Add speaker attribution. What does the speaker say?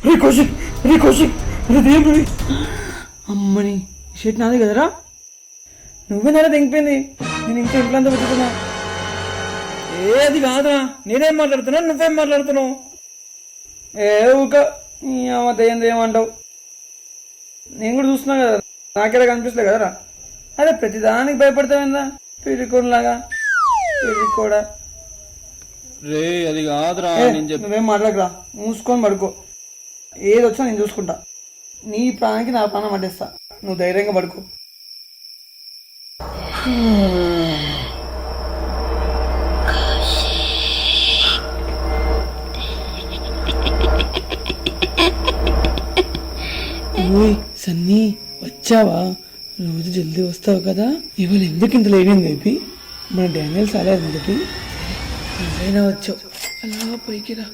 Speaker 1: రే కౌశిక్, రే కౌశిక్, రే దేం రే. అమ్మని షర్ట్ నాది కదరా, నువ్వే నారా తెగిపోయింది. నేను ఇంకా ఇంట్లో అంతా పెట్టుకున్నా. అది కాదురా, నేనేం మాట్లాడుతున్నా, నువ్వేం మాట్లాడుతున్నావు? ఊక దయ్యం ఏమంటావు? నేను కూడా చూస్తున్నా కదా, నాకేలా కనిపిస్తుంది కదరా. అదే ప్రతిదానికి భయపడతావేందా పిరికోలాగా? పిరికోడా
Speaker 2: రే అది కాదురా,
Speaker 1: నువ్వేం మాట్లాడరా, మూసుకొని పడుకో. ఏది వచ్చినా నేను చూసుకుంటా. నీ ప్రాణానికి నా ప్రాణం పట్టేస్తా, నువ్వు ధైర్యంగా పడుకో. ఓయ్ సన్నీ, వచ్చావా? రోజు జల్దీ వస్తావు కదా, ఇవాళ ఎందుకు ఇంత లేట్ అయింది బేబీ? మన డానియల్ సాలే అందరికి. నువ్వైనా వచ్చావు, అలా పైకి రా.